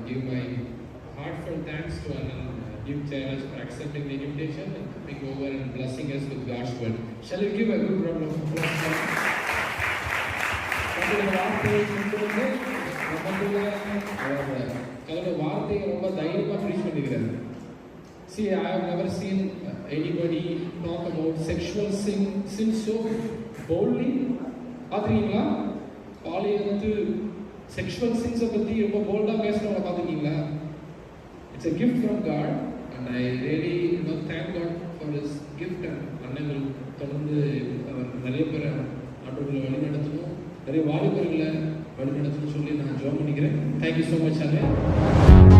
give my heartfelt thanks to Anand Give Chairas for accepting the invitation and coming over and blessing us with God's word. Shall we give a good round of applause? வார்த்தையை ரொம்ப தைரியமா preach பண்ணிக்கிறாரு. See, I have never seen anybody talk about sexual sin so boldly. பாத்தீங்களா? பாலியல் sexual sins பத்தி ரொம்ப போல்டா பேசுறவங்க பாத்தீங்களா? It's a gift from God and I really thank God for His gift. அண்ணன் தொடர்ந்து அவர் நிறைய பேர் ஆண்டவர்களை வழி நடத்தணும், நிறைய வாலிபர்களை வழி நடத்தணும்னு சொல்லி நான் ஜெபம் பண்ணிக்கிறேன். Thank you so much, Anand.